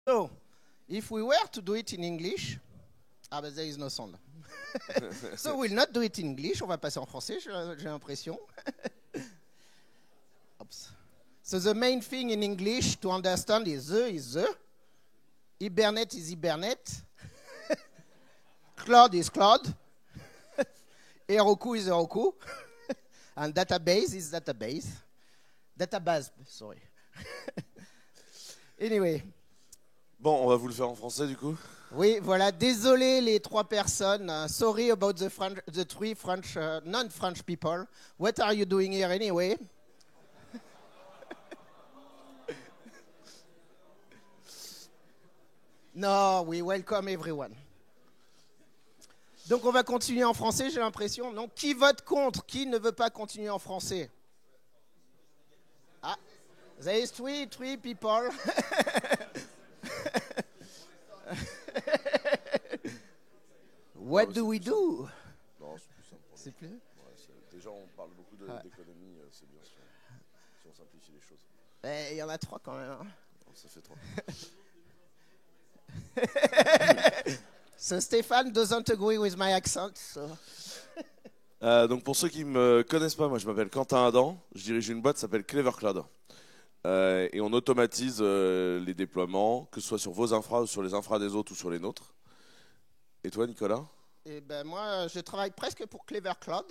So, if we were to do it in English, but there is no sound. So we'll not do it in English. On va passer en français, j'ai l'impression. Oops. So the main thing in English to understand is the. Hibernate is Hibernate. Cloud is Cloud. Heroku is Heroku. And database is database. Database, sorry. Anyway. Bon, on va vous le faire en français du coup. Oui, voilà. Désolé les trois personnes. Sorry about the three French, non-French people. What are you doing here anyway? No, we welcome everyone. Donc on va continuer en français, j'ai l'impression. Non, qui vote contre? Qui ne veut pas continuer en français? Ah, there is three people. What do we do? Non, c'est plus simple. C'est plus. Ouais, déjà, on parle beaucoup d'économie, c'est bien sûr. Si on simplifie les choses. Il y en a trois quand même. Hein. Non, ça fait trois. So Stéphane doesn't agree with my accent. So. Donc pour ceux qui ne me connaissent pas, moi je m'appelle Quentin Adam, je dirige une boîte qui s'appelle Clever Cloud. Et on automatise les déploiements, que ce soit sur vos infras ou sur les infras des autres ou sur les nôtres. Et toi Nicolas? Eh ben moi je travaille presque pour Clever Cloud.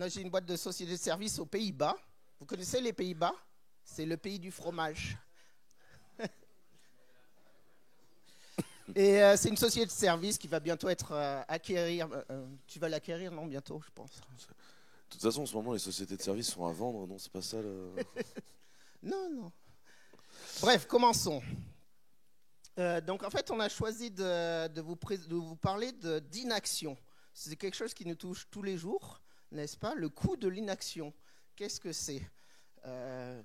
J'ai une boîte de société de services aux Pays-Bas. Vous connaissez les Pays-Bas? C'est le pays du fromage. Et c'est une société de services qui va bientôt être acquérir. Tu vas l'acquérir, non, bientôt, je pense. De toute façon, en ce moment, les sociétés de services sont à vendre, non? C'est pas ça le... Non. Bref, commençons. Donc, en fait, on a choisi de vous parler d'inaction. C'est quelque chose qui nous touche tous les jours, n'est-ce pas? Le coût de l'inaction. Qu'est-ce que c'est?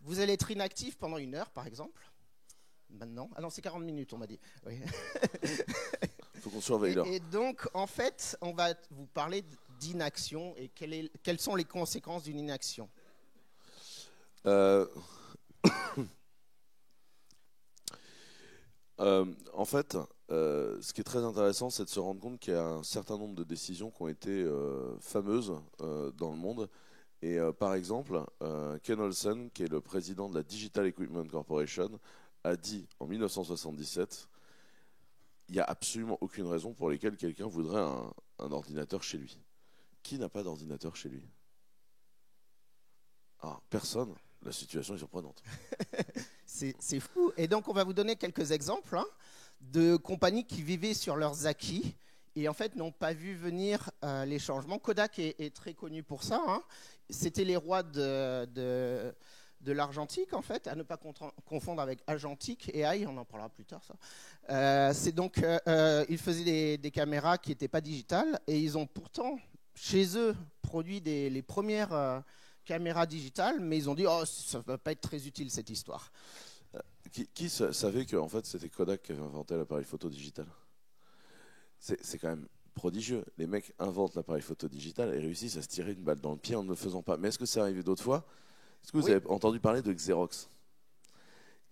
Vous allez être inactif pendant 1 heure, par exemple. Maintenant. Ah non, c'est 40 minutes, on m'a dit. Oui. Faut qu'on surveille là. Et donc, en fait, on va vous parler d'inaction et quelles sont les conséquences d'une inaction. En fait, ce qui est très intéressant, c'est de se rendre compte qu'il y a un certain nombre de décisions qui ont été fameuses dans le monde. Et par exemple, Ken Olsen, qui est le président de la Digital Equipment Corporation, a dit en 1977, il n'y a absolument aucune raison pour laquelle quelqu'un voudrait un ordinateur chez lui. Qui n'a pas d'ordinateur chez lui? Ah, personne. La situation est surprenante. C'est fou. Et donc, on va vous donner quelques exemples de compagnies qui vivaient sur leurs acquis et en fait n'ont pas vu venir les changements. Kodak est très connu pour ça. Hein. C'était les rois de l'argentique, en fait, à ne pas confondre avec argentique et AI, on en parlera plus tard, ça. C'est donc, ils faisaient des caméras qui n'étaient pas digitales et ils ont pourtant, chez eux, produit les premières caméras digitales, mais ils ont dit, oh, ça ne va pas être très utile, cette histoire. Qui savait que en fait, c'était Kodak qui avait inventé l'appareil photo digital? C'est quand même prodigieux. Les mecs inventent l'appareil photo digital et réussissent à se tirer une balle dans le pied en ne le faisant pas. Mais est-ce que c'est arrivé d'autres fois? Est-ce que vous avez entendu parler de Xerox?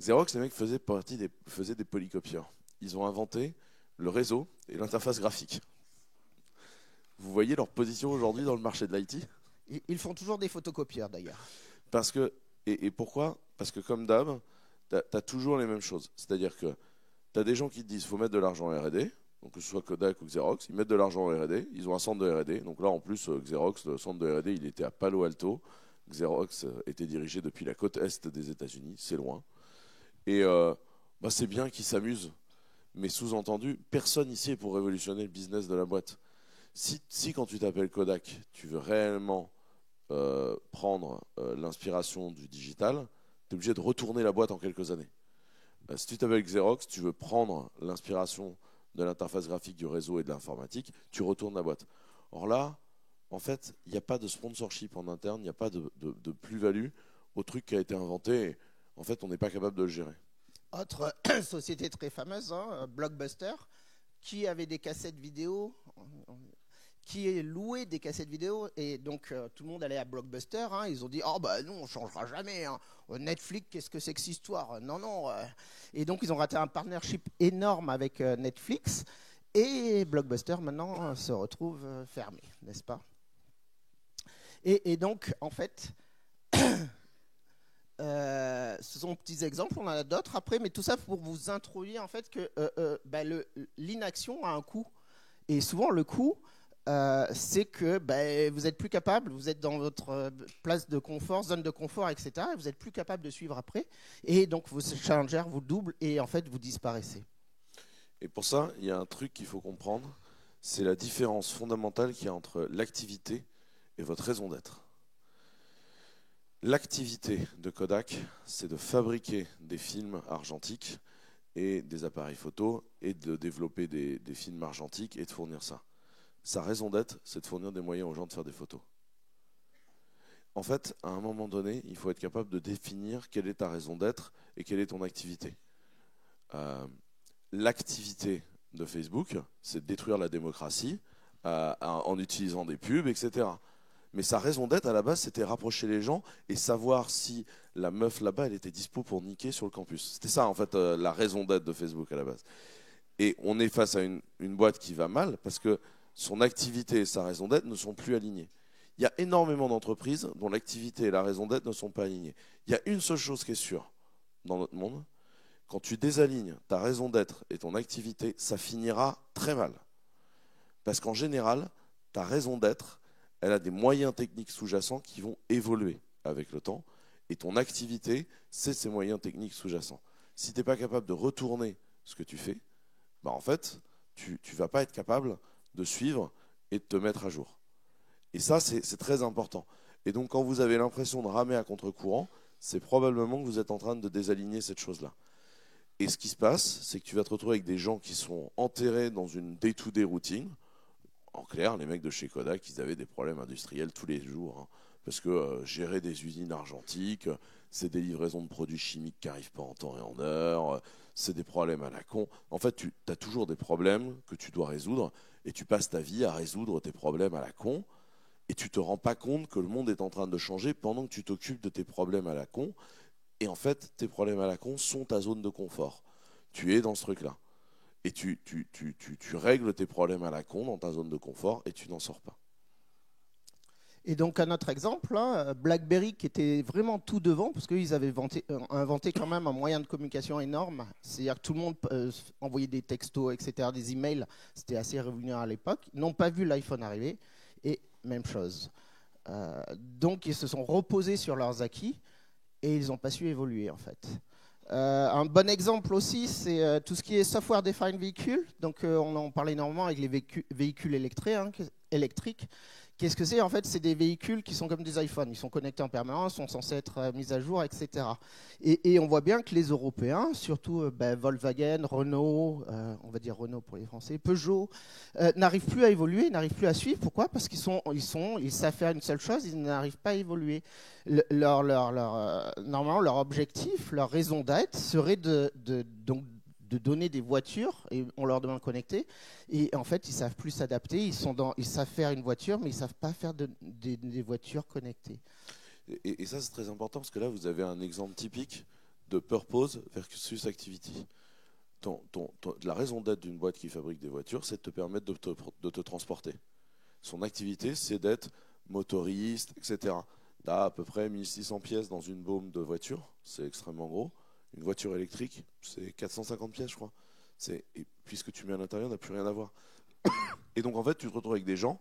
Xerox, les mecs faisaient des polycopieurs. Ils ont inventé le réseau et l'interface graphique. Vous voyez leur position aujourd'hui dans le marché de l'IT? Ils font toujours des photocopieurs, d'ailleurs. Parce que, et pourquoi? Parce que comme d'hab, tu as toujours les mêmes choses. C'est-à-dire que tu as des gens qui te disent qu'il faut mettre de l'argent en R&D, donc que ce soit Kodak ou Xerox, ils mettent de l'argent en R&D, ils ont un centre de R&D. Donc là, en plus, Xerox, le centre de R&D, il était à Palo Alto. Xerox était dirigé depuis la côte est des États-Unis, c'est loin. Et c'est bien qu'ils s'amusent, mais sous-entendu, personne ici est pour révolutionner le business de la boîte. Si quand tu t'appelles Kodak, tu veux réellement prendre l'inspiration du digital, tu es obligé de retourner la boîte en quelques années. Si tu t'appelles Xerox, tu veux prendre l'inspiration de l'interface graphique, du réseau et de l'informatique, tu retournes la boîte. Or là, en fait, il n'y a pas de sponsorship en interne, il n'y a pas de plus-value au truc qui a été inventé. Et, en fait, on n'est pas capable de le gérer. Autre société très fameuse, Blockbuster, qui avait des cassettes vidéo qui louaient des cassettes vidéo. Et donc, tout le monde allait à Blockbuster. Hein, ils ont dit, oh bah non, on ne changera jamais. Hein. Netflix, qu'est-ce que c'est que cette histoire? Non, non. Et donc, ils ont raté un partnership énorme avec Netflix. Et Blockbuster, maintenant, se retrouve fermé, n'est-ce pas? Et donc, en fait, ce sont petits exemples, on en a d'autres après, mais tout ça pour vous introduire en fait que l'inaction a un coût. Et souvent, le coût, c'est que vous n'êtes plus capable, vous êtes dans votre place de confort, zone de confort, etc. Et vous n'êtes plus capable de suivre après. Et donc, vos challengers vous doublent et en fait, vous disparaissez. Et pour ça, il y a un truc qu'il faut comprendre, c'est la différence fondamentale qu'il y a entre l'activité et votre raison d'être. L'activité de Kodak, c'est de fabriquer des films argentiques et des appareils photo et de développer des films argentiques et de fournir ça. Sa raison d'être, c'est de fournir des moyens aux gens de faire des photos. En fait, à un moment donné, il faut être capable de définir quelle est ta raison d'être et quelle est ton activité. L'activité de Facebook, c'est de détruire la démocratie en utilisant des pubs, etc. Mais sa raison d'être, à la base, c'était rapprocher les gens et savoir si la meuf là-bas, elle était dispo pour niquer sur le campus. C'était ça, en fait, la raison d'être de Facebook à la base. Et on est face à une boîte qui va mal parce que son activité et sa raison d'être ne sont plus alignées. Il y a énormément d'entreprises dont l'activité et la raison d'être ne sont pas alignées. Il y a une seule chose qui est sûre dans notre monde, quand tu désalignes ta raison d'être et ton activité, ça finira très mal. Parce qu'en général, ta raison d'être, elle a des moyens techniques sous-jacents qui vont évoluer avec le temps. Et ton activité, c'est ces moyens techniques sous-jacents. Si tu n'es pas capable de retourner ce que tu fais, en fait, tu ne vas pas être capable de suivre et de te mettre à jour. Et ça, c'est très important. Et donc, quand vous avez l'impression de ramer à contre-courant, c'est probablement que vous êtes en train de désaligner cette chose-là. Et ce qui se passe, c'est que tu vas te retrouver avec des gens qui sont enterrés dans une day-to-day routine. En clair, les mecs de chez Kodak, ils avaient des problèmes industriels tous les jours. Hein, parce que gérer des usines argentiques, c'est des livraisons de produits chimiques qui n'arrivent pas en temps et en heure, c'est des problèmes à la con. En fait, tu as toujours des problèmes que tu dois résoudre et tu passes ta vie à résoudre tes problèmes à la con et tu ne te rends pas compte que le monde est en train de changer pendant que tu t'occupes de tes problèmes à la con. Et en fait, tes problèmes à la con sont ta zone de confort. Tu es dans ce truc-là. Et tu règles tes problèmes à la con dans ta zone de confort et tu n'en sors pas. Et donc, un autre exemple, hein, BlackBerry qui était vraiment tout devant, parce qu'ils avaient inventé quand même un moyen de communication énorme. C'est-à-dire que tout le monde envoyait des textos, etc., des emails. C'était assez révolutionnaire à l'époque. Ils n'ont pas vu l'iPhone arriver. Et même chose. Donc, ils se sont reposés sur leurs acquis et ils n'ont pas su évoluer, en fait. Un bon exemple aussi, c'est tout ce qui est software defined vehicle. Donc, on en parle énormément avec les véhicules électriques. Qu'est-ce que c'est? En fait, c'est des véhicules qui sont comme des iPhones. Ils sont connectés en permanence, sont censés être mis à jour, etc. Et on voit bien que les Européens, surtout Volkswagen, Renault, on va dire Renault pour les Français, Peugeot, n'arrivent plus à évoluer, n'arrivent plus à suivre. Pourquoi? Parce qu'ils savent faire une seule chose, ils n'arrivent pas à évoluer. Normalement, leur objectif, leur raison d'être serait de donner des voitures et on leur demande de connecter et en fait ils savent plus s'adapter, ils savent faire une voiture mais ils savent pas faire des voitures connectées. Et ça c'est très important parce que là vous avez un exemple typique de purpose versus activity. La raison d'être d'une boîte qui fabrique des voitures, c'est de te permettre de te transporter. Son activité, c'est d'être motoriste, etc. Tu as à peu près 1600 pièces dans une baume de voiture, c'est extrêmement gros. Une voiture électrique, c'est 450 pièces, je crois. Et puis ce que tu mets à l'intérieur n'a plus rien à voir. Et donc, en fait, tu te retrouves avec des gens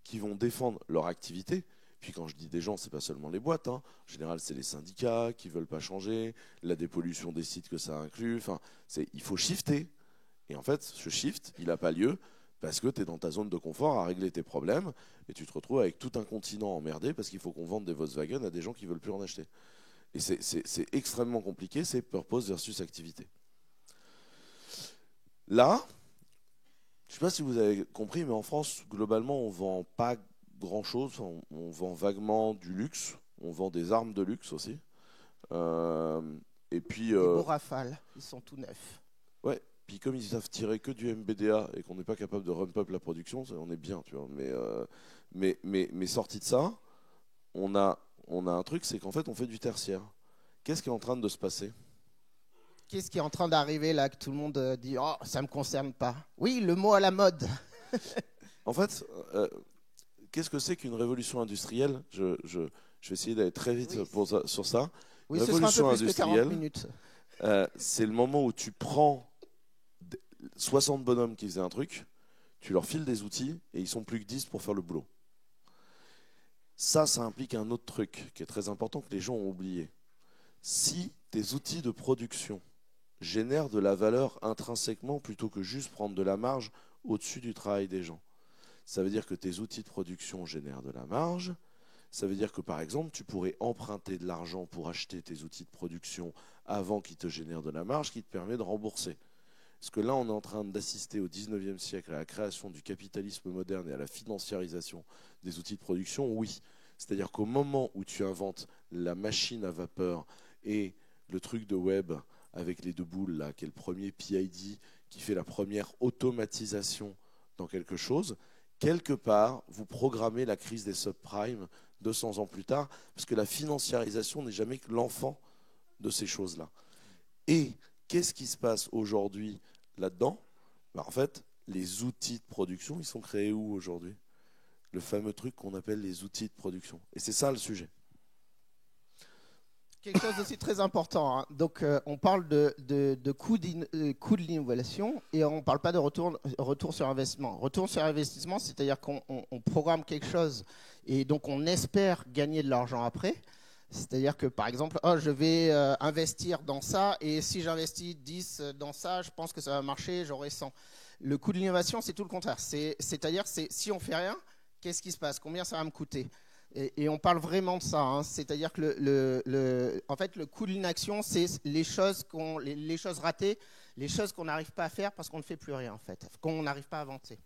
qui vont défendre leur activité. Puis quand je dis des gens, ce n'est pas seulement les boîtes. Hein. En général, c'est les syndicats qui ne veulent pas changer, la dépollution des sites que ça inclut. Enfin, il faut shifter. Et en fait, ce shift, il n'a pas lieu parce que tu es dans ta zone de confort à régler tes problèmes et tu te retrouves avec tout un continent emmerdé parce qu'il faut qu'on vende des Volkswagen à des gens qui ne veulent plus en acheter. Et c'est extrêmement compliqué, c'est purpose versus activité. Là, je ne sais pas si vous avez compris, mais en France, globalement, on ne vend pas grand-chose. On vend vaguement du luxe. On vend des armes de luxe aussi. Et puis, des beaux Rafales, ils sont tout neufs. Ouais, Puis comme ils savent tirer que du MBDA et qu'on n'est pas capable de ramp up la production, on est bien, tu vois. Mais sorti de ça, on a un truc, c'est qu'en fait, on fait du tertiaire. Qu'est-ce qui est en train de se passer? Qu'est-ce qui est en train d'arriver là, que tout le monde dit « Oh, ça ne me concerne pas ». Oui, le mot à la mode. En fait, qu'est-ce que c'est qu'une révolution industrielle? Je vais essayer d'aller très vite sur ça. Oui, ce sera un peu plus que 40 minutes. C'est le moment où tu prends 60 bonhommes qui faisaient un truc, tu leur files des outils et ils sont plus que 10 pour faire le boulot. Ça implique un autre truc qui est très important que les gens ont oublié. Si tes outils de production génèrent de la valeur intrinsèquement plutôt que juste prendre de la marge au-dessus du travail des gens, ça veut dire que tes outils de production génèrent de la marge. Ça veut dire que, par exemple, tu pourrais emprunter de l'argent pour acheter tes outils de production avant qu'ils te génèrent de la marge qui te permet de rembourser. Parce que là, on est en train d'assister au 19e siècle à la création du capitalisme moderne et à la financiarisation des outils de production, oui. C'est-à-dire qu'au moment où tu inventes la machine à vapeur et le truc de web avec les deux boules, là, qui est le premier PID, qui fait la première automatisation dans quelque chose, quelque part, vous programmez la crise des subprimes 200 ans plus tard, parce que la financiarisation n'est jamais que l'enfant de ces choses-là. Et qu'est-ce qui se passe aujourd'hui là-dedans? En fait, les outils de production, ils sont créés où aujourd'hui? Le fameux truc qu'on appelle les outils de production. Et c'est ça le sujet. Quelque chose aussi très important. Hein. Donc, on parle de coût de l'innovation et on ne parle pas de retour sur investissement. Retour sur investissement, c'est-à-dire qu'on programme quelque chose et donc on espère gagner de l'argent après. C'est-à-dire que, par exemple, je vais investir dans ça et si j'investis 10 dans ça, je pense que ça va marcher, j'aurai 100. Le coût de l'innovation, c'est tout le contraire. C'est-à-dire, si on ne fait rien, qu'est-ce qui se passe? Combien ça va me coûter? Et on parle vraiment de ça. Hein. C'est-à-dire que en fait, le coût de l'inaction, c'est les choses ratées, les choses qu'on n'arrive pas à faire parce qu'on ne fait plus rien, en fait, qu'on n'arrive pas à avancer.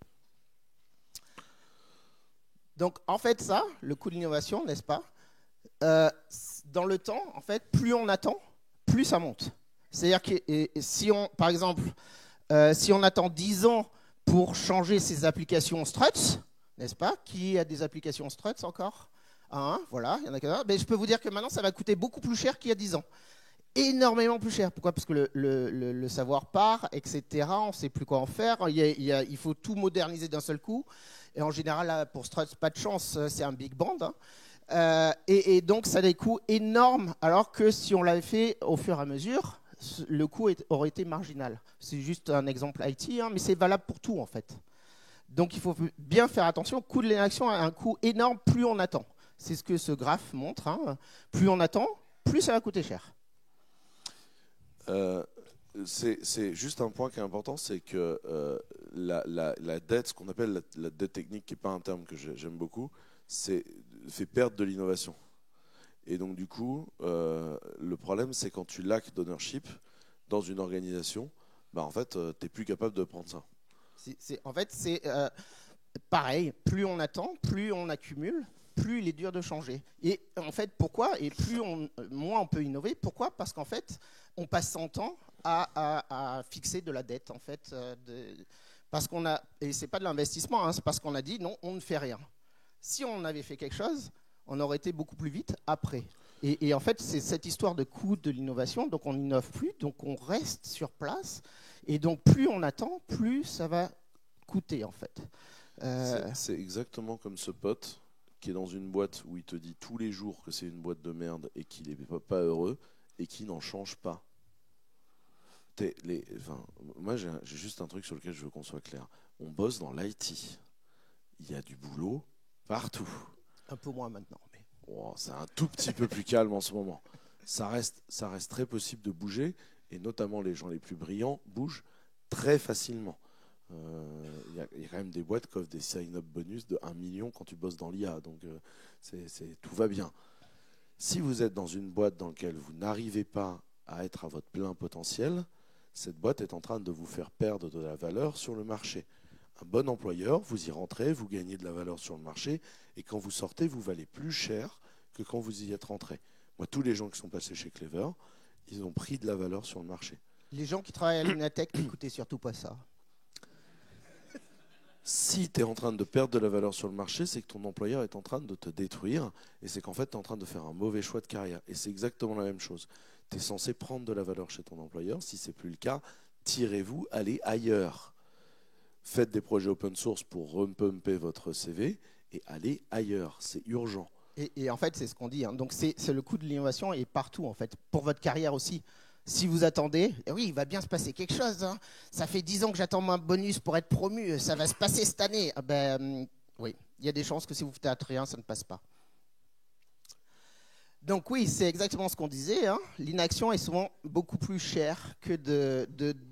Donc, en fait, ça, le coût de l'innovation, n'est-ce pas? Dans le temps, en fait, plus on attend, plus ça monte. C'est-à-dire que si on, par exemple, si on attend 10 ans pour changer ses applications Struts, n'est-ce pas? Qui a des applications Struts encore? Voilà, il y en a qu'un. Mais je peux vous dire que maintenant, ça va coûter beaucoup plus cher qu'il y a 10 ans. Énormément plus cher. Pourquoi? Parce que le savoir part, etc. On ne sait plus quoi en faire. Il faut tout moderniser d'un seul coup. Et en général, là, pour Struts, pas de chance, c'est un big band. Hein. Et donc, ça a des coûts énormes, alors que si on l'avait fait au fur et à mesure, le coût aurait été marginal. C'est juste un exemple IT, hein, mais c'est valable pour tout, en fait. Donc, il faut bien faire attention. Le coût de l'inaction a un coût énorme, plus on attend. C'est ce que ce graphe montre. Hein. Plus on attend, plus ça va coûter cher. C'est juste un point qui est important, c'est que la dette, ce qu'on appelle la dette technique, qui n'est pas un terme que j'aime beaucoup, fait perdre de l'innovation. Et donc du coup, le problème, c'est quand tu lacks d'ownership dans une organisation, en fait, tu n'es plus capable de prendre ça. En fait, c'est pareil, plus on attend, plus on accumule, plus il est dur de changer. Et en fait, pourquoi? Et moins on peut innover. Pourquoi? Parce qu'en fait, on passe son temps à fixer de la dette, en fait. Parce qu'on a, et c'est pas de l'investissement, hein, c'est parce qu'on a dit non, on ne fait rien. Si on avait fait quelque chose, on aurait été beaucoup plus vite après. Et en fait, c'est cette histoire de coût de l'innovation, donc on n'innove plus, donc on reste sur place. Et donc, plus on attend, plus ça va coûter, en fait. C'est exactement comme ce pote qui est dans une boîte où il te dit tous les jours que c'est une boîte de merde et qu'il n'est pas heureux et qui n'en change pas. Moi, j'ai juste un truc sur lequel je veux qu'on soit clair. On bosse dans l'IT. Il y a du boulot partout. Un peu moins maintenant. Mais... Oh, c'est un tout petit peu plus calme en ce moment. Ça reste très possible de bouger, et notamment les gens les plus brillants bougent très facilement. Il y a quand même des boîtes qui offrent des sign-up bonus de 1 million quand tu bosses dans l'IA, donc tout va bien. Si vous êtes dans une boîte dans laquelle vous n'arrivez pas à être à votre plein potentiel, cette boîte est en train de vous faire perdre de la valeur sur le marché. Un bon employeur, vous y rentrez, vous gagnez de la valeur sur le marché, et quand vous sortez, vous valez plus cher que quand vous y êtes rentré. Moi, tous les gens qui sont passés chez Clever, ils ont pris de la valeur sur le marché. Les gens qui travaillent à l'Inatech, n'écoutez surtout pas ça. Si tu es en train de perdre de la valeur sur le marché, c'est que ton employeur est en train de te détruire et c'est qu'en fait, tu es en train de faire un mauvais choix de carrière. Et c'est exactement la même chose. Tu es censé prendre de la valeur chez ton employeur. Si ce n'est plus le cas, tirez-vous, allez ailleurs. Faites des projets open source pour repumper votre CV et allez ailleurs. C'est urgent. Et en fait, c'est ce qu'on dit. Hein. Donc, c'est le coût de l'innovation est partout, en fait, pour votre carrière aussi. Si vous attendez, oui, il va bien se passer quelque chose. Hein. Ça fait 10 ans que j'attends mon bonus pour être promu. Ça va se passer cette année. Ah ben, oui, il y a des chances que si vous faites rien, ça ne passe pas. Donc oui, c'est exactement ce qu'on disait. Hein. L'inaction est souvent beaucoup plus chère que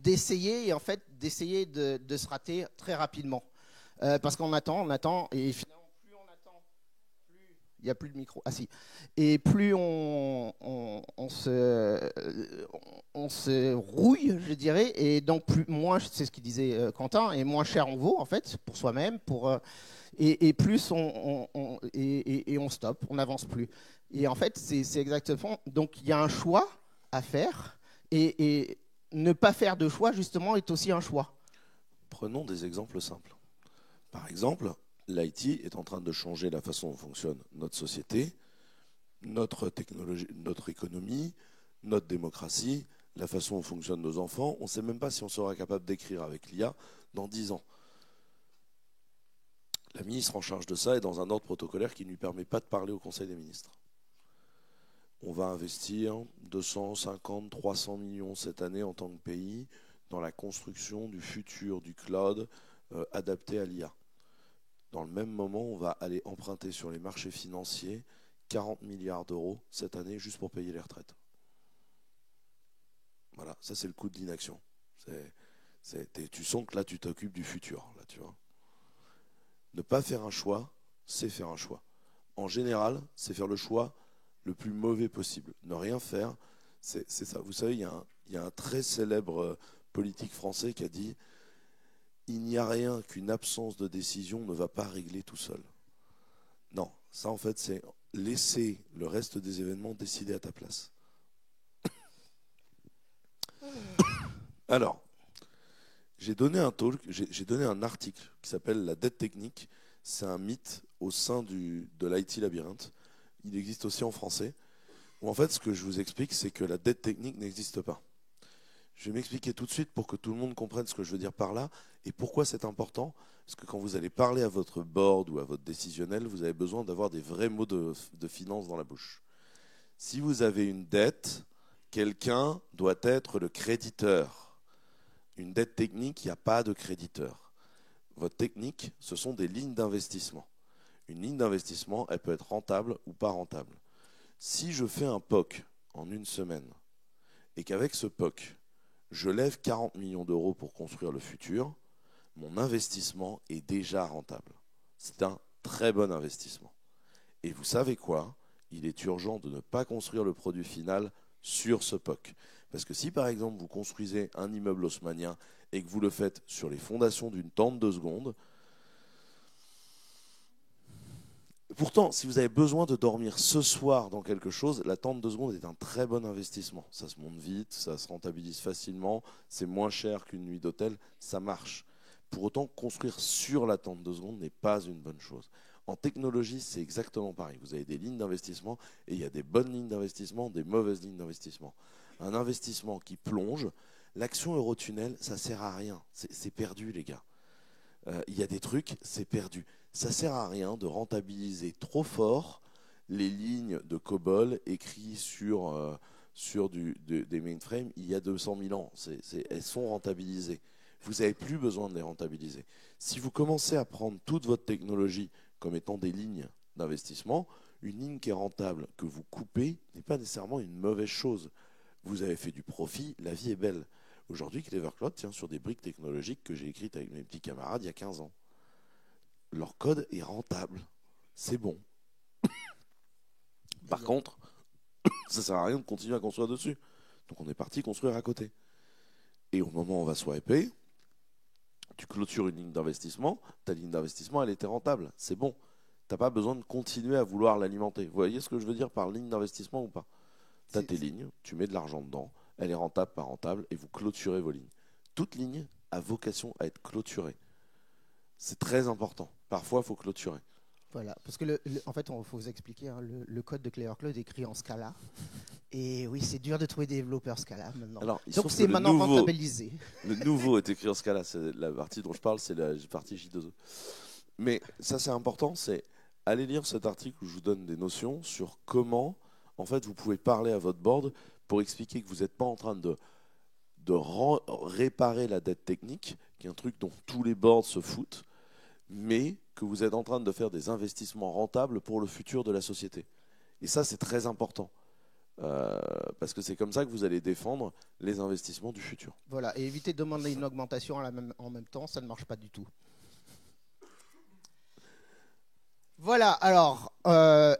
d'essayer et en fait d'essayer de se rater très rapidement. Parce qu'on attend, et finalement, plus on attend, plus il n'y a plus de micro. Ah si. Et plus on se rouille, je dirais, et donc moins, c'est ce qu'il disait Quentin, et moins cher on vaut en fait pour soi-même, et plus on stoppe, on n'avance plus. Et en fait, c'est exactement. Donc il y a un choix à faire, et ne pas faire de choix justement est aussi un choix. Prenons des exemples simples. Par exemple, l'IT est en train de changer la façon dont fonctionne notre société, notre technologie, notre économie, notre démocratie, la façon dont fonctionnent nos enfants. On ne sait même pas si on sera capable d'écrire avec l'IA dans 10 ans. La ministre en charge de ça est dans un ordre protocolaire qui ne lui permet pas de parler au Conseil des ministres. On va investir 250, 300 millions cette année en tant que pays dans la construction du futur du cloud adapté à l'IA. Dans le même moment, on va aller emprunter sur les marchés financiers 40 milliards d'euros cette année juste pour payer les retraites. Voilà, ça c'est le coût de l'inaction. Tu sens que là tu t'occupes du futur, là, tu vois. Ne pas faire un choix, c'est faire un choix. En général, c'est faire le choix le plus mauvais possible. Ne rien faire, c'est ça. Vous savez, il y a un très célèbre politique français qui a dit « Il n'y a rien qu'une absence de décision ne va pas régler tout seul ». Non, ça en fait, c'est laisser le reste des événements décider à ta place. Alors, j'ai donné un talk, j'ai donné un article qui s'appelle « La dette technique ». C'est un mythe au sein de l'IT labyrinthe. Il existe aussi en français. Où en fait, ce que je vous explique, c'est que la dette technique n'existe pas. Je vais m'expliquer tout de suite pour que tout le monde comprenne ce que je veux dire par là et pourquoi c'est important. Parce que quand vous allez parler à votre board ou à votre décisionnel, vous avez besoin d'avoir des vrais mots de finance dans la bouche. Si vous avez une dette, quelqu'un doit être le créditeur. Une dette technique, il n'y a pas de créditeur. Votre technique, ce sont des lignes d'investissement. Une ligne d'investissement, elle peut être rentable ou pas rentable. Si je fais un POC en une semaine et qu'avec ce POC, je lève 40 millions d'euros pour construire le futur, mon investissement est déjà rentable. C'est un très bon investissement. Et vous savez quoi? Il est urgent de ne pas construire le produit final sur ce POC. Parce que si par exemple vous construisez un immeuble haussmannien et que vous le faites sur les fondations d'une tente de secondes, pourtant, si vous avez besoin de dormir ce soir dans quelque chose, la tente de secondes est un très bon investissement. Ça se monte vite, ça se rentabilise facilement, c'est moins cher qu'une nuit d'hôtel, ça marche. Pour autant, construire sur la tente de secondes n'est pas une bonne chose. En technologie, c'est exactement pareil. Vous avez des lignes d'investissement et il y a des bonnes lignes d'investissement, des mauvaises lignes d'investissement. Un investissement qui plonge, l'action Eurotunnel, ça ne sert à rien. C'est perdu, les gars. Il y a des trucs, c'est perdu. Ça ne sert à rien de rentabiliser trop fort les lignes de COBOL écrites sur des mainframes il y a 200 000 ans. Elles sont rentabilisées. Vous n'avez plus besoin de les rentabiliser. Si vous commencez à prendre toute votre technologie comme étant des lignes d'investissement, une ligne qui est rentable, que vous coupez, n'est pas nécessairement une mauvaise chose. Vous avez fait du profit, la vie est belle. Aujourd'hui, Clever Cloud tient sur des briques technologiques que j'ai écrites avec mes petits camarades il y a 15 ans. Leur code est rentable. C'est bon. Par contre, ça ne sert à rien de continuer à construire dessus. Donc on est parti construire à côté. Et au moment où on va swiper, tu clôtures une ligne d'investissement, ta ligne d'investissement, elle était rentable. C'est bon. Tu n'as pas besoin de continuer à vouloir l'alimenter. Vous voyez ce que je veux dire par ligne d'investissement ou pas? Tu as tes lignes, tu mets de l'argent dedans, elle est rentable, pas rentable, et vous clôturez vos lignes. Toute ligne a vocation à être clôturée. C'est très important. Parfois, il faut clôturer. Voilà, parce que en fait, il faut vous expliquer, hein, le code de Clever Cloud est écrit en Scala. Et oui, c'est dur de trouver des développeurs Scala maintenant. Alors, donc c'est maintenant rentabilisé. Le nouveau est écrit en Scala. C'est la partie dont je parle, c'est la partie J2E. Mais ça, c'est important, c'est aller lire cet article où je vous donne des notions sur comment, en fait, vous pouvez parler à votre board pour expliquer que vous n'êtes pas en train de réparer la dette technique, qui est un truc dont tous les boards se foutent, mais que vous êtes en train de faire des investissements rentables pour le futur de la société. Et ça, c'est très important. Parce que c'est comme ça que vous allez défendre les investissements du futur. Voilà, et éviter de demander une augmentation en même temps, ça ne marche pas du tout. Voilà, alors,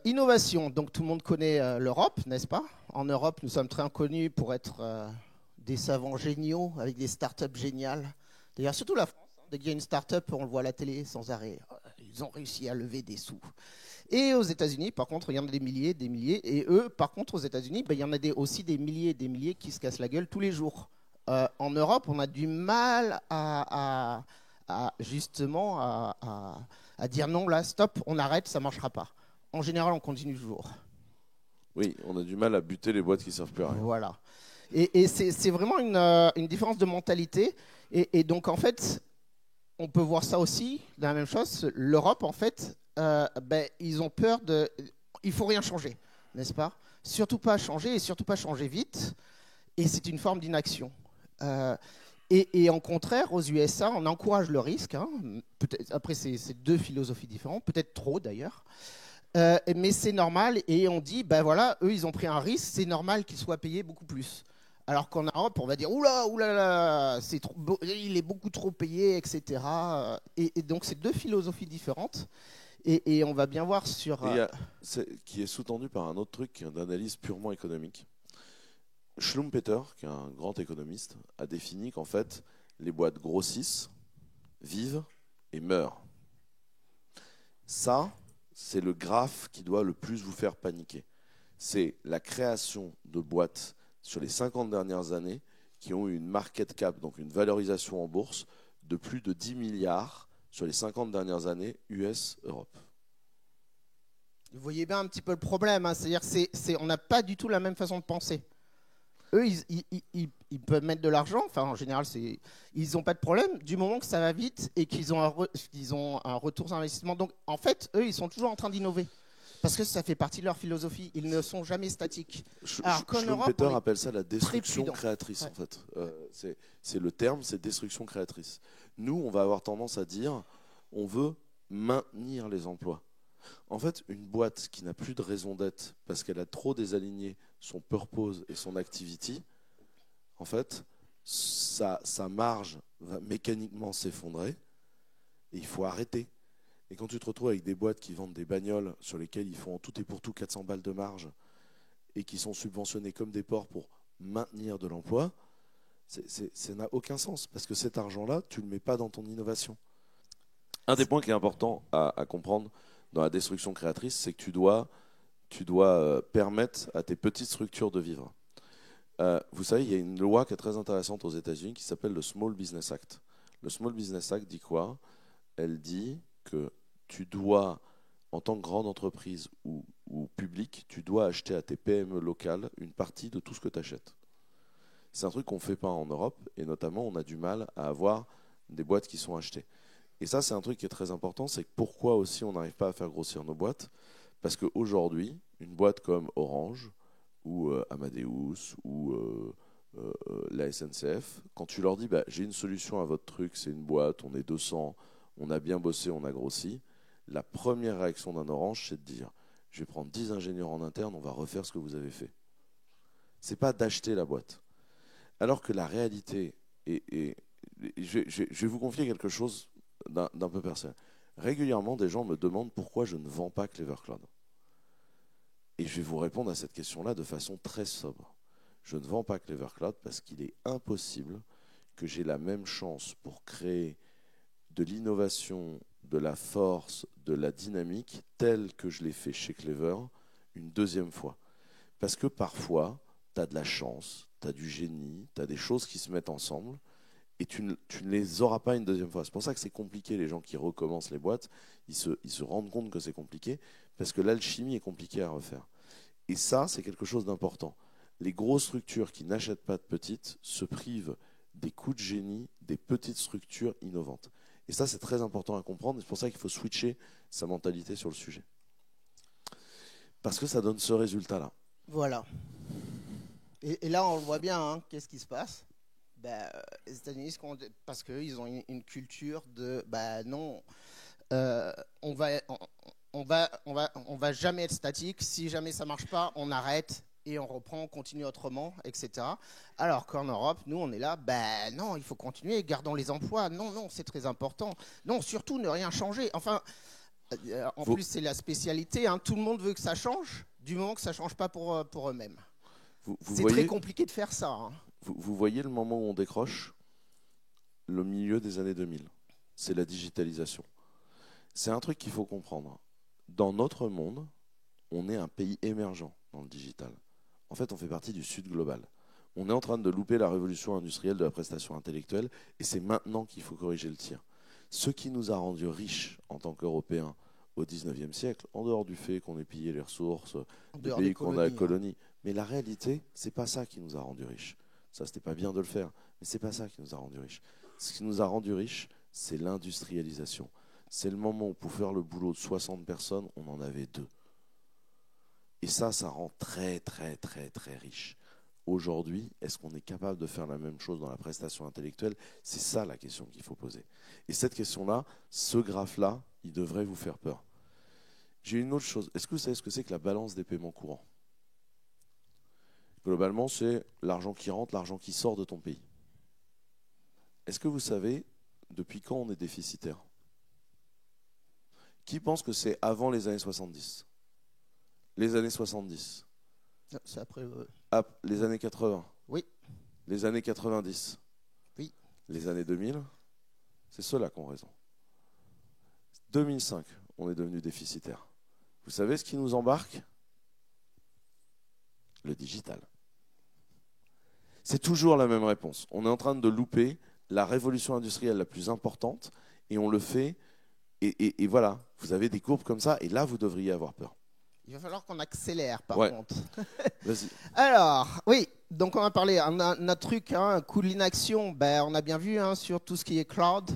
innovation. Donc tout le monde connaît l'Europe, n'est-ce pas? En Europe, nous sommes très connus pour être des savants géniaux, avec des startups géniales. D'ailleurs, surtout la France. Dès qu'il y a une start-up, on le voit à la télé sans arrêt. Ils ont réussi à lever des sous. Et aux États-Unis, par contre, il y en a des milliers. Et eux, par contre, aux États-Unis, il y en a aussi des milliers qui se cassent la gueule tous les jours. En Europe, on a du mal justement à dire non, là, stop, on arrête, ça ne marchera pas. En général, on continue toujours. Oui, on a du mal à buter les boîtes qui ne servent plus à rien. Voilà. Et c'est vraiment une différence de mentalité. Et donc, en fait, on peut voir ça aussi, la même chose. L'Europe, en fait, ils ont peur de... Il ne faut rien changer, n'est-ce pas? Surtout pas changer, et surtout pas changer vite. Et c'est une forme d'inaction. Et en contraire, aux USA, on encourage le risque. Hein. Après, c'est deux philosophies différentes, peut-être trop d'ailleurs. Mais c'est normal, et on dit, voilà, eux, ils ont pris un risque, c'est normal qu'ils soient payés beaucoup plus. Alors qu'en Europe, on va dire oula, il est beaucoup trop payé, etc. Et donc, c'est deux philosophies différentes. Et on va bien voir sur. Qui est sous-tendu par un autre truc d'analyse purement économique. Schlumpeter, qui est un grand économiste, a défini qu'en fait, les boîtes grossissent, vivent et meurent. Ça, c'est le graphe qui doit le plus vous faire paniquer. C'est la création de boîtes sur les 50 dernières années qui ont eu une market cap, donc une valorisation en bourse, de plus de 10 milliards sur les 50 dernières années US-Europe. Vous voyez bien un petit peu le problème, hein. C'est-à-dire on n'a pas du tout la même façon de penser. Eux, ils peuvent mettre de l'argent, enfin en général, ils n'ont pas de problème du moment que ça va vite et qu'ils ont un retour sur investissement. Donc en fait, eux, ils sont toujours en train d'innover. Parce que ça fait partie de leur philosophie. Ils ne sont jamais statiques. Schlumpeter appelle ça la destruction créatrice, en fait. C'est le terme, c'est destruction créatrice. Nous, on va avoir tendance à dire, on veut maintenir les emplois. En fait, une boîte qui n'a plus de raison d'être parce qu'elle a trop désaligné son purpose et son activity, en fait, sa marge va mécaniquement s'effondrer et il faut arrêter. Et quand tu te retrouves avec des boîtes qui vendent des bagnoles sur lesquelles ils font en tout et pour tout 400 balles de marge et qui sont subventionnés comme des porcs pour maintenir de l'emploi, ça n'a aucun sens parce que cet argent-là, tu ne le mets pas dans ton innovation. Un des points qui est important à comprendre dans la destruction créatrice, c'est que tu dois permettre à tes petites structures de vivre. Vous savez, il y a une loi qui est très intéressante aux États-Unis qui s'appelle le Small Business Act. Le Small Business Act dit quoi? Elle dit que tu dois, en tant que grande entreprise ou public, tu dois acheter à tes PME locales une partie de tout ce que tu achètes. C'est un truc qu'on ne fait pas en Europe, et notamment on a du mal à avoir des boîtes qui sont achetées. Et ça, c'est un truc qui est très important, c'est que pourquoi aussi on n'arrive pas à faire grossir nos boîtes? Parce qu'aujourd'hui, une boîte comme Orange, ou Amadeus, ou la SNCF, quand tu leur dis j'ai une solution à votre truc, c'est une boîte, on est 200, on a bien bossé, on a grossi, la première réaction d'un Orange, c'est de dire je vais prendre 10 ingénieurs en interne, on va refaire ce que vous avez fait. C'est pas d'acheter la boîte. Alors que la réalité, je vais vous confier quelque chose d'un peu personnel. Régulièrement, des gens me demandent pourquoi je ne vends pas Clever Cloud. Et je vais vous répondre à cette question-là de façon très sobre. Je ne vends pas Clever Cloud parce qu'il est impossible que j'ai la même chance pour créer de l'innovation, de la force, de la dynamique, telle que je l'ai fait chez Clever, une deuxième fois. Parce que parfois, tu as de la chance, tu as du génie, tu as des choses qui se mettent ensemble, et tu ne les auras pas une deuxième fois. C'est pour ça que c'est compliqué, les gens qui recommencent les boîtes, ils se rendent compte que c'est compliqué, parce que l'alchimie est compliquée à refaire. Et ça, c'est quelque chose d'important. Les grosses structures qui n'achètent pas de petites se privent des coups de génie des petites structures innovantes. Et ça, c'est très important à comprendre. C'est pour ça qu'il faut switcher sa mentalité sur le sujet. Parce que ça donne ce résultat-là. Voilà. Et là, on le voit bien, hein, qu'est-ce qui se passe? Les États-Unis, parce qu'ils ont une culture de non, on va jamais être statique. Si jamais ça marche pas, on arrête et on reprend, on continue autrement, etc. Alors qu'en Europe, nous, on est là, non, il faut continuer, gardons les emplois. Non, non, c'est très important. Non, surtout ne rien changer. Enfin, plus, c'est la spécialité. Hein. Tout le monde veut que ça change, du moment que ça change pas pour eux-mêmes. C'est très compliqué de faire ça. Hein. Vous voyez le moment où on décroche? Le milieu des années 2000. C'est la digitalisation. C'est un truc qu'il faut comprendre. Dans notre monde, on est un pays émergent dans le digital. En fait, on fait partie du Sud global. On est en train de louper la révolution industrielle de la prestation intellectuelle, et c'est maintenant qu'il faut corriger le tir. Ce qui nous a rendus riches en tant qu'Européens au XIXe siècle, en dehors du fait qu'on ait pillé les ressources des pays qu'on a colonisés. Mais la réalité, c'est pas ça qui nous a rendus riches. Ça, c'était pas bien de le faire, mais c'est pas ça qui nous a rendus riches. Ce qui nous a rendus riches, c'est l'industrialisation. C'est le moment où pour faire le boulot de 60 personnes, on en avait 2. Et ça rend très, très, très, très riche. Aujourd'hui, est-ce qu'on est capable de faire la même chose dans la prestation intellectuelle? C'est ça la question qu'il faut poser. Et cette question-là, ce graphe-là, il devrait vous faire peur. J'ai une autre chose. Est-ce que vous savez ce que c'est que la balance des paiements courants? Globalement, c'est l'argent qui rentre, l'argent qui sort de ton pays. Est-ce que vous savez depuis quand on est déficitaire? Qui pense que c'est avant les années 70? Les années 70? C'est après. Les années 80? Oui. Les années 90? Oui. Les années 2000? C'est ceux-là qui ont raison. 2005, on est devenu déficitaire. Vous savez ce qui nous embarque? Le digital. C'est toujours la même réponse. On est en train de louper la révolution industrielle la plus importante et on le fait. Et voilà, vous avez des courbes comme ça et là, vous devriez avoir peur. Il va falloir qu'on accélère, par contre. Vas-y. Alors, oui, donc on va parler. Notre truc, un coup de l'inaction, on a bien vu sur tout ce qui est cloud,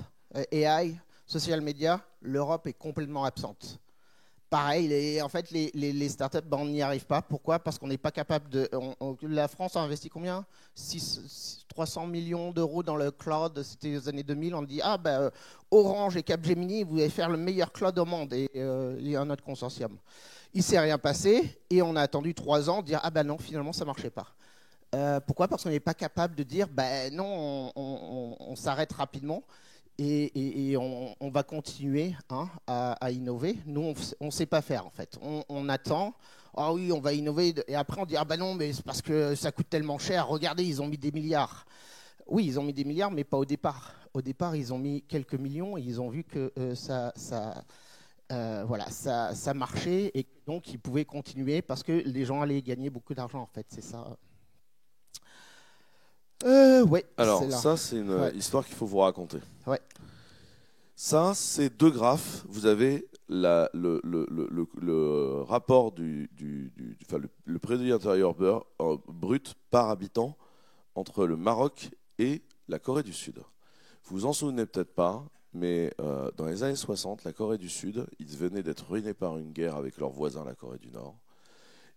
AI, social media, l'Europe est complètement absente. Pareil, en fait, les startups, on n'y arrive pas. Pourquoi? Parce qu'on n'est pas capable de... la France a investi combien? 300 millions d'euros dans le cloud, c'était aux années 2000. On dit, Orange et Capgemini, vous allez faire le meilleur cloud au monde. Et il y a un autre consortium. Il ne s'est rien passé et on a attendu 3 ans, dire, non, finalement, ça ne marchait pas. Pourquoi? Parce qu'on n'est pas capable de dire, non, on s'arrête rapidement. Et on va continuer à innover. Nous, on ne sait pas faire, en fait. On attend. Ah oui, on va innover. Et après, on dit, non, mais c'est parce que ça coûte tellement cher. Regardez, ils ont mis des milliards. Oui, ils ont mis des milliards, mais pas au départ. Au départ, ils ont mis quelques millions et ils ont vu que ça marchait et donc ils pouvaient continuer parce que les gens allaient gagner beaucoup d'argent, en fait. C'est ça. Ouais. Alors, ça, c'est une histoire qu'il faut vous raconter. Ouais. Ça, c'est 2 graphes. Vous avez le rapport le produit intérieur brut par habitant entre le Maroc et la Corée du Sud. Vous vous en souvenez peut-être pas, mais dans les années 60, la Corée du Sud, ils venaient d'être ruinés par une guerre avec leurs voisins, la Corée du Nord.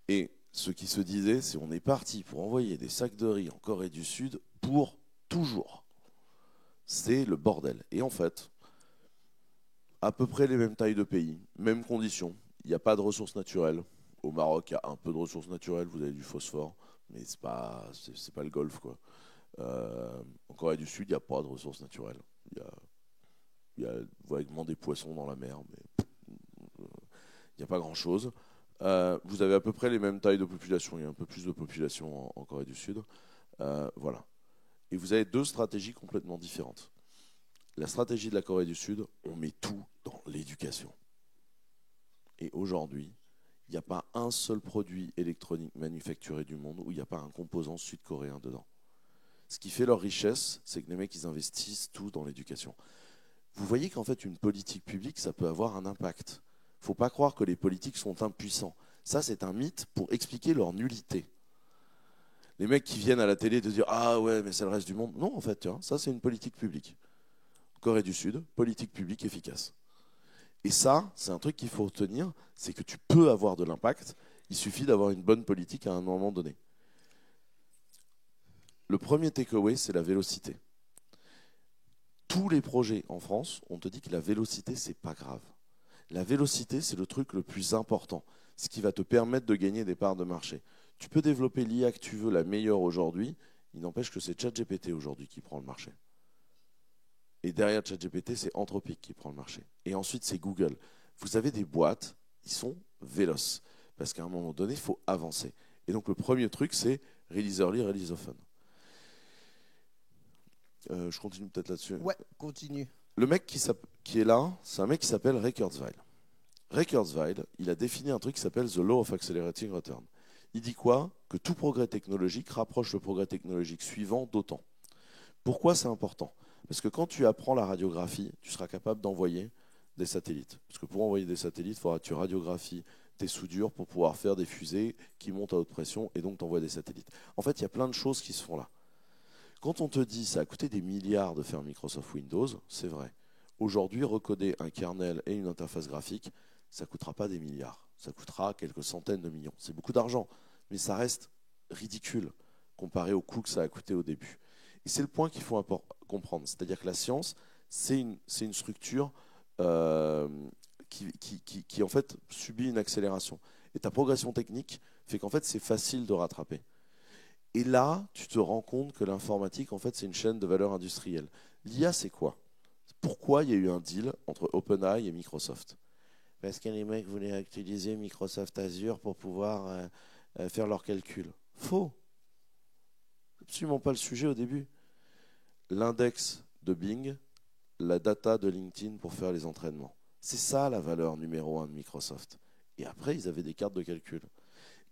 Et ce qui se disait, c'est on est parti pour envoyer des sacs de riz en Corée du Sud pour toujours. C'est le bordel. Et en fait, à peu près les mêmes tailles de pays, mêmes conditions. Il n'y a pas de ressources naturelles. Au Maroc, il y a un peu de ressources naturelles, vous avez du phosphore, mais c'est pas le Golfe, quoi. En Corée du Sud, il n'y a pas de ressources naturelles. Il y a vaguement des poissons dans la mer, mais il n'y a pas grand-chose. Vous avez à peu près les mêmes tailles de population. Il y a un peu plus de population en Corée du Sud. Voilà. Et vous avez 2 stratégies complètement différentes. La stratégie de la Corée du Sud, on met tout dans l'éducation. Et aujourd'hui, il n'y a pas un seul produit électronique manufacturé du monde où il n'y a pas un composant sud-coréen dedans. Ce qui fait leur richesse, c'est que les mecs, ils investissent tout dans l'éducation. Vous voyez qu'en fait, une politique publique, ça peut avoir un impact. Il ne faut pas croire que les politiques sont impuissants. Ça, c'est un mythe pour expliquer leur nullité. Les mecs qui viennent à la télé de dire « Ah ouais, mais c'est le reste du monde ». Non, en fait, tu vois, ça, c'est une politique publique. Corée du Sud, politique publique efficace. Et ça, c'est un truc qu'il faut retenir, c'est que tu peux avoir de l'impact, il suffit d'avoir une bonne politique à un moment donné. Le premier takeaway, c'est la vélocité. Tous les projets en France, on te dit que la vélocité, c'est pas grave. La vélocité, c'est le truc le plus important, ce qui va te permettre de gagner des parts de marché. Tu peux développer l'IA que tu veux, la meilleure aujourd'hui, il n'empêche que c'est ChatGPT aujourd'hui qui prend le marché. Et derrière ChatGPT, c'est Anthropic qui prend le marché. Et ensuite, c'est Google. Vous avez des boîtes, ils sont véloces. Parce qu'à un moment donné, il faut avancer. Et donc, le premier truc, c'est release early, release often. Je continue peut-être là-dessus. Ouais, continue. Le mec qui est là, c'est un mec qui s'appelle Ray Kurzweil. Ray Kurzweil, il a défini un truc qui s'appelle The Law of Accelerating Return. Il dit quoi? Que tout progrès technologique rapproche le progrès technologique suivant d'autant. Pourquoi c'est important? Parce que quand tu apprends la radiographie, tu seras capable d'envoyer des satellites. Parce que pour envoyer des satellites, il faudra que tu radiographies tes soudures pour pouvoir faire des fusées qui montent à haute pression et donc t'envoies des satellites. En fait, il y a plein de choses qui se font là. Quand on te dit ça a coûté des milliards de faire Microsoft Windows, c'est vrai. Aujourd'hui, recoder un kernel et une interface graphique, ça ne coûtera pas des milliards. Ça coûtera quelques centaines de millions. C'est beaucoup d'argent, mais ça reste ridicule comparé au coût que ça a coûté au début. Et c'est le point qu'il faut comprendre. C'est-à-dire que la science, c'est une structure qui en fait subit une accélération. Et ta progression technique fait qu'en fait c'est facile de rattraper. Et là, tu te rends compte que l'informatique, en fait, c'est une chaîne de valeur industrielle. L'IA, c'est quoi? Pourquoi il y a eu un deal entre OpenAI et Microsoft? Parce que les mecs voulaient utiliser Microsoft Azure pour pouvoir faire leurs calculs. Faux. Absolument pas le sujet au début. L'index de Bing, la data de LinkedIn pour faire les entraînements. C'est ça la valeur numéro 1 de Microsoft. Et après, ils avaient des cartes de calcul.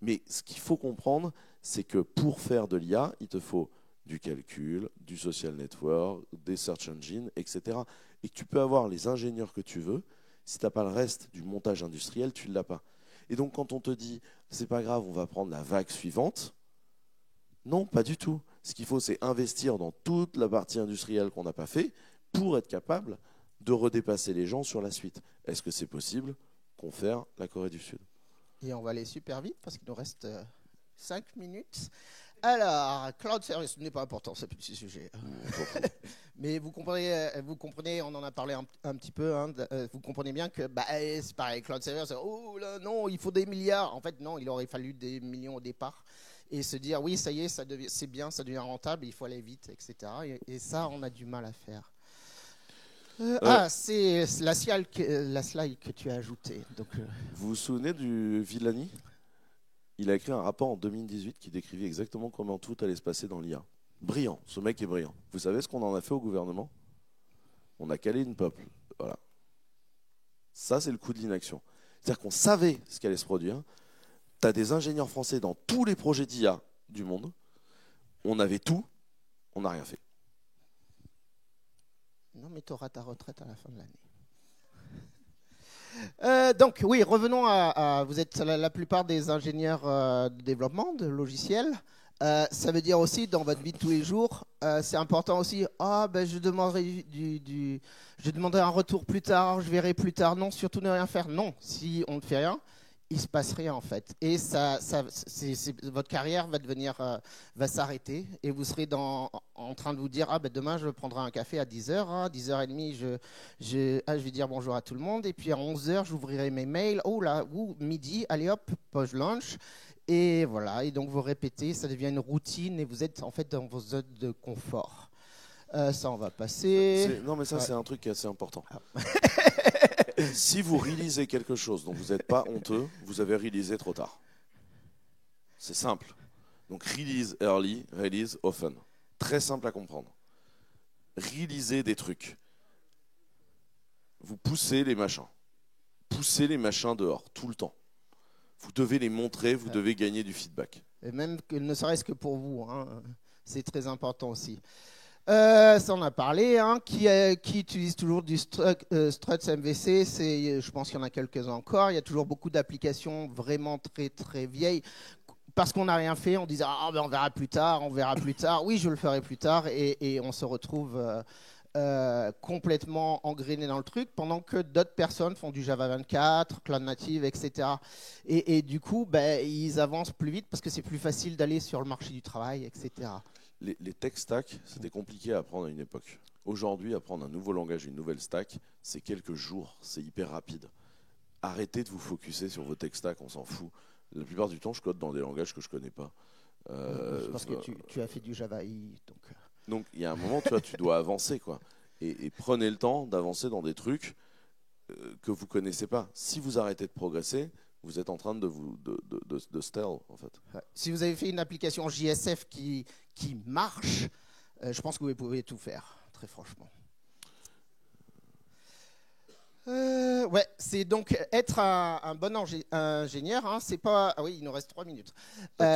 Mais ce qu'il faut comprendre, c'est que pour faire de l'IA, il te faut du calcul, du social network, des search engines, etc. Et que tu peux avoir les ingénieurs que tu veux. Si tu n'as pas le reste du montage industriel, tu ne l'as pas. Et donc quand on te dit, c'est pas grave, on va prendre la vague suivante, non, pas du tout. Ce qu'il faut, c'est investir dans toute la partie industrielle qu'on n'a pas fait pour être capable de redépasser les gens sur la suite. Est-ce que c'est possible? Confère la Corée du Sud. Et on va aller super vite parce qu'il nous reste 5 minutes. Alors, cloud service n'est pas important, ce petit sujet. Mais vous comprenez, on en a parlé un petit peu, hein, vous comprenez bien que c'est pareil, cloud service, oh là, non, il faut des milliards. En fait, non, il aurait fallu des millions au départ. Et se dire, oui, ça y est, c'est bien, ça devient rentable, il faut aller vite, etc. Et ça, on a du mal à faire. C'est la slide que tu as ajoutée. Donc, Vous vous souvenez du Villani? Il a écrit un rapport en 2018 qui décrivait exactement comment tout allait se passer dans l'IA. Brillant, ce mec est brillant. Vous savez ce qu'on en a fait au gouvernement? On a calé une peuple. Voilà. Ça, c'est le coup de l'inaction. C'est-à-dire qu'on savait ce qui allait se produire. Tu as des ingénieurs français dans tous les projets d'IA du monde. On avait tout, on n'a rien fait. Non, mais tu auras ta retraite à la fin de l'année. Donc, oui, revenons à vous êtes la plupart des ingénieurs de développement de logiciels. Ça veut dire aussi, dans votre vie de tous les jours, c'est important aussi, je demanderai un retour plus tard, je verrai plus tard. Non, surtout ne rien faire. Non, si on ne fait rien, il se passe rien en fait. Et votre carrière va s'arrêter et vous serez en train de vous dire demain je prendrai un café à 10h, 10h30 je vais dire bonjour à tout le monde et puis à 11h j'ouvrirai mes mails, midi, allez hop, post lunch et voilà, et donc vous répétez, ça devient une routine et vous êtes en fait dans vos zones de confort. Ça on va passer. Non mais ça c'est un truc qui est assez important. Si vous réalisez quelque chose dont vous n'êtes pas honteux, vous avez réalisé trop tard. C'est simple. Donc release early, release often. Très simple à comprendre. Réalisez des trucs. Vous poussez les machins. Poussez les machins dehors, tout le temps. Vous devez les montrer, vous devez gagner du feedback. Et même que, ne serait-ce que pour vous, hein, c'est très important aussi. Ça, on a parlé. Hein, qui utilise toujours du Struts MVC, je pense qu'il y en a quelques-uns encore. Il y a toujours beaucoup d'applications vraiment très, très vieilles. Parce qu'on n'a rien fait, on disait ben on verra plus tard, on verra plus tard. Oui, je le ferai plus tard. Et on se retrouve complètement engrainé dans le truc, pendant que d'autres personnes font du Java 24, Cloud Native, etc. Et du coup, ils avancent plus vite parce que c'est plus facile d'aller sur le marché du travail, etc. Les tech stacks, c'était compliqué à apprendre à une époque. Aujourd'hui, apprendre un nouveau langage, une nouvelle stack, c'est quelques jours, c'est hyper rapide. Arrêtez de vous focuser sur vos tech stacks, on s'en fout. La plupart du temps, je code dans des langages que je ne connais pas. Parce que tu as fait du Java I. Donc, il y a un moment, tu dois avancer, quoi. Et prenez le temps d'avancer dans des trucs que vous ne connaissez pas. Si vous arrêtez de progresser, vous êtes en train de stall, en fait. Ouais. Si vous avez fait une application JSF qui marche, je pense que vous pouvez tout faire, très franchement. Ouais, c'est donc être un bon ingénieur. Hein, c'est pas. Ah oui, il nous reste 3 minutes.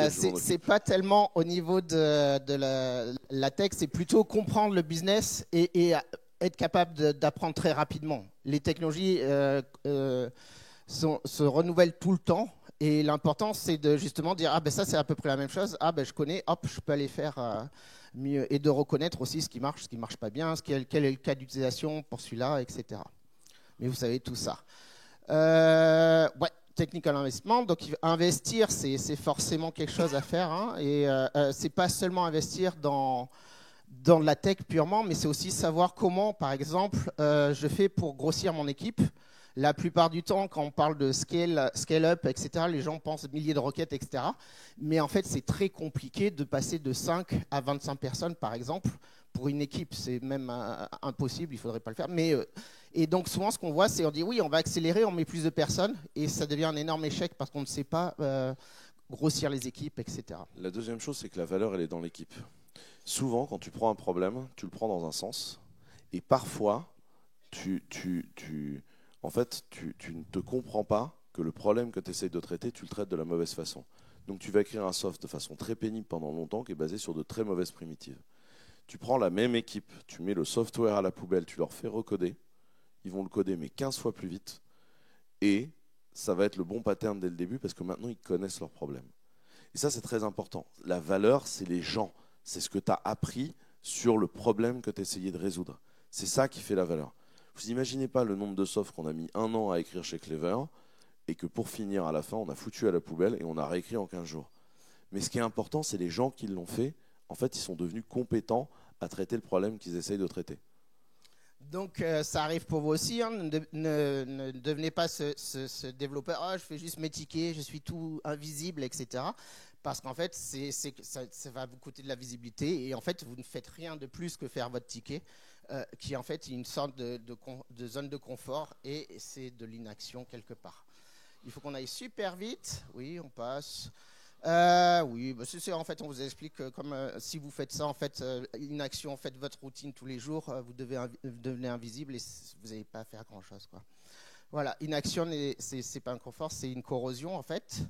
C'est pas tellement au niveau de la tech, c'est plutôt comprendre le business et être capable d'apprendre très rapidement. Les technologies se renouvellent tout le temps. Et l'important, c'est de justement dire ça, c'est à peu près la même chose. Je connais, hop, je peux aller faire mieux. Et de reconnaître aussi ce qui marche pas bien, quel est le cas d'utilisation pour celui-là, etc. Mais vous savez tout ça. Ouais, technical investment. Donc investir, c'est forcément quelque chose à faire. Hein, et c'est pas seulement investir dans la tech purement, mais c'est aussi savoir comment, par exemple, je fais pour grossir mon équipe. La plupart du temps, quand on parle de scale-up, etc., les gens pensent milliers de requêtes, etc. Mais en fait, c'est très compliqué de passer de 5 à 25 personnes, par exemple, pour une équipe. C'est même impossible, il ne faudrait pas le faire. Et donc, souvent, ce qu'on voit, c'est on dit oui, on va accélérer, on met plus de personnes, et ça devient un énorme échec parce qu'on ne sait pas grossir les équipes, etc. La deuxième chose, c'est que la valeur, elle est dans l'équipe. Souvent, quand tu prends un problème, tu le prends dans un sens, et parfois, en fait, tu ne te comprends pas que le problème que tu essayes de traiter, tu le traites de la mauvaise façon. Donc tu vas écrire un soft de façon très pénible pendant longtemps qui est basé sur de très mauvaises primitives. Tu prends la même équipe, tu mets le software à la poubelle, tu leur fais recoder, ils vont le coder mais 15 fois plus vite, et ça va être le bon pattern dès le début parce que maintenant ils connaissent leurs problèmes. Et ça c'est très important. La valeur, c'est les gens, c'est ce que tu as appris sur le problème que tu essayais de résoudre. C'est ça qui fait la valeur. Vous n'imaginez pas le nombre de softs qu'on a mis 1 an à écrire chez Clever et que pour finir à la fin, on a foutu à la poubelle et on a réécrit en 15 jours. Mais ce qui est important, c'est les gens qui l'ont fait. En fait, ils sont devenus compétents à traiter le problème qu'ils essayent de traiter. Donc, ça arrive pour vous aussi. Hein, ne devenez pas ce développeur. Je fais juste mes tickets, je suis tout invisible, etc. Parce qu'en fait, ça va vous coûter de la visibilité. Et en fait, vous ne faites rien de plus que faire votre ticket. Qui est en fait une sorte de zone de confort et c'est de l'inaction quelque part. Il faut qu'on aille super vite. Oui, on passe. Oui, en fait, on vous explique que comme si vous faites ça, en fait, inaction, faites votre routine tous les jours, vous devenez invisible et vous n'allez pas faire grand-chose, quoi. Voilà, inaction, c'est pas un confort, c'est une corrosion, en fait.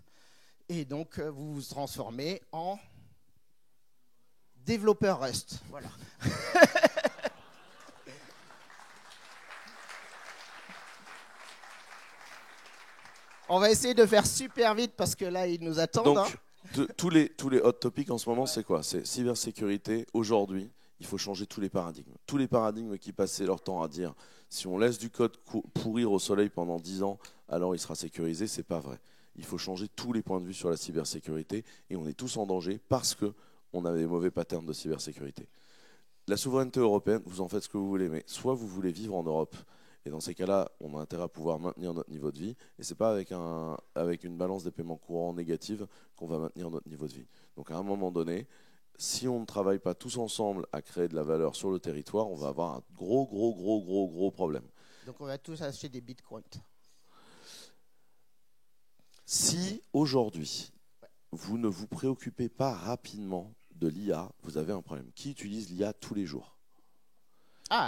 Et donc, vous vous transformez en développeur Rust. Voilà. On va essayer de faire super vite parce que là, ils nous attendent. Donc, tous les hot topics en ce moment, c'est quoi? C'est cybersécurité. Aujourd'hui, il faut changer tous les paradigmes. Tous les paradigmes qui passaient leur temps à dire si on laisse du code pourrir au soleil pendant 10 ans, alors il sera sécurisé, c'est pas vrai. Il faut changer tous les points de vue sur la cybersécurité et on est tous en danger parce qu'on a des mauvais patterns de cybersécurité. La souveraineté européenne, vous en faites ce que vous voulez, mais soit vous voulez vivre en Europe. Et dans ces cas-là, on a intérêt à pouvoir maintenir notre niveau de vie. Et ce n'est pas avec une balance des paiements courants négative qu'on va maintenir notre niveau de vie. Donc à un moment donné, si on ne travaille pas tous ensemble à créer de la valeur sur le territoire, on va avoir un gros problème. Donc on va tous acheter des bitcoins. Si aujourd'hui, vous ne vous préoccupez pas rapidement de l'IA, vous avez un problème. Qui utilise l'IA tous les jours?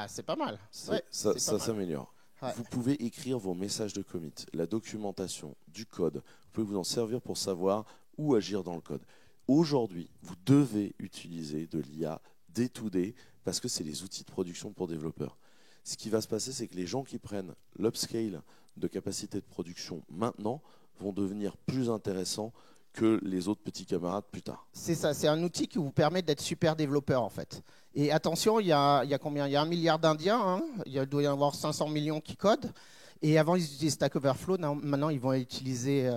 C'est pas mal. Ça s'améliore. Ouais. Vous pouvez écrire vos messages de commit, la documentation, du code. Vous pouvez vous en servir pour savoir où agir dans le code. Aujourd'hui, vous devez utiliser de l'IA day-to-day parce que c'est les outils de production pour développeurs. Ce qui va se passer, c'est que les gens qui prennent l'upscale de capacité de production maintenant vont devenir plus intéressants que les autres petits camarades plus tard. C'est ça, c'est un outil qui vous permet d'être super développeur en fait. Et attention, il y a combien? Il y a 1 milliard d'Indiens, hein, il doit y en avoir 500 millions qui codent. Et avant, ils utilisaient Stack Overflow, maintenant ils vont utiliser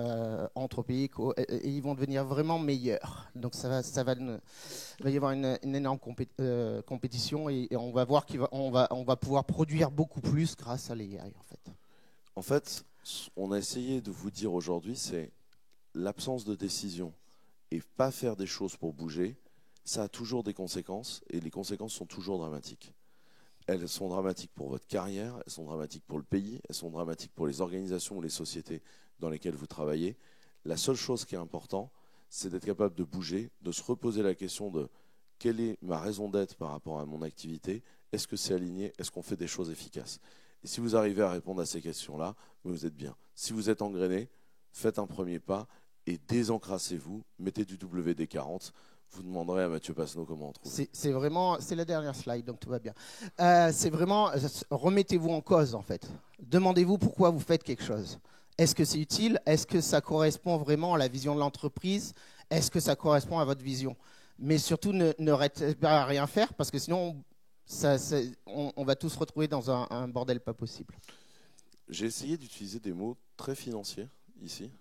Anthropic et ils vont devenir vraiment meilleurs. Donc il va y avoir une énorme compétition et on va voir on va pouvoir produire beaucoup plus grâce à l'AI en fait. En fait, on a essayé de vous dire aujourd'hui, c'est l'absence de décision et pas faire des choses pour bouger, ça a toujours des conséquences et les conséquences sont toujours dramatiques. Elles sont dramatiques pour votre carrière, elles sont dramatiques pour le pays, elles sont dramatiques pour les organisations ou les sociétés dans lesquelles vous travaillez. La seule chose qui est importante, c'est d'être capable de bouger, de se reposer la question de quelle est ma raison d'être par rapport à mon activité, est-ce que c'est aligné, est-ce qu'on fait des choses efficaces. Et si vous arrivez à répondre à ces questions-là, vous êtes bien. Si vous êtes engrainé, faites un premier pas et désencrassez-vous, mettez du WD-40. Vous demanderez à Mathieu Pasneau comment on trouve. C'est la dernière slide, donc tout va bien. C'est vraiment, remettez-vous en cause en fait. Demandez-vous pourquoi vous faites quelque chose. Est-ce que c'est utile? Est-ce que ça correspond vraiment à la vision de l'entreprise? Est-ce que ça correspond à votre vision? Mais surtout, ne restez pas à rien faire parce que sinon, on va tous se retrouver dans un bordel pas possible. J'ai essayé d'utiliser des mots très financiers ici.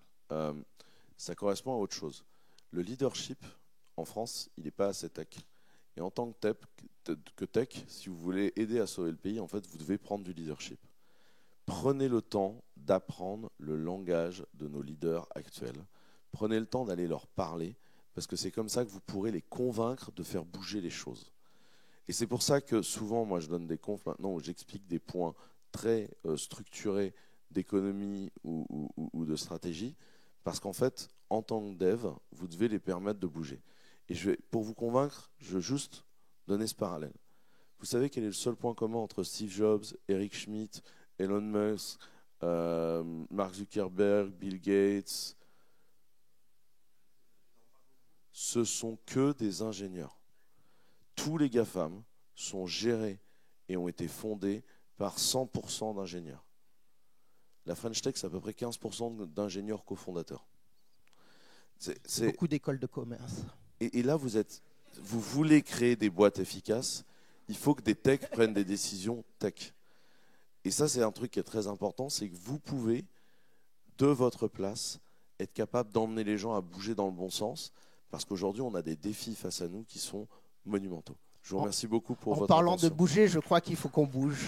Ça correspond à autre chose. Le leadership, en France, il n'est pas assez tech. Et en tant que tech, si vous voulez aider à sauver le pays, en fait, vous devez prendre du leadership. Prenez le temps d'apprendre le langage de nos leaders actuels. Prenez le temps d'aller leur parler, parce que c'est comme ça que vous pourrez les convaincre de faire bouger les choses. Et c'est pour ça que souvent, moi, je donne des confs maintenant où j'explique des points très structurés d'économie ou de stratégie, parce qu'en fait, en tant que dev, vous devez les permettre de bouger. Et pour vous convaincre, je vais juste donner ce parallèle. Vous savez quel est le seul point commun entre Steve Jobs, Eric Schmidt, Elon Musk, Mark Zuckerberg, Bill Gates? Ce sont que des ingénieurs. Tous les GAFAM sont gérés et ont été fondés par 100% d'ingénieurs. La French Tech, c'est à peu près 15% d'ingénieurs cofondateurs. C'est beaucoup d'écoles de commerce. Et là, vous voulez créer des boîtes efficaces, il faut que des techs prennent des décisions tech. Et ça, c'est un truc qui est très important, c'est que vous pouvez, de votre place, être capable d'emmener les gens à bouger dans le bon sens, parce qu'aujourd'hui, on a des défis face à nous qui sont monumentaux. Je vous remercie beaucoup pour votre attention. En parlant de bouger, je crois qu'il faut qu'on bouge.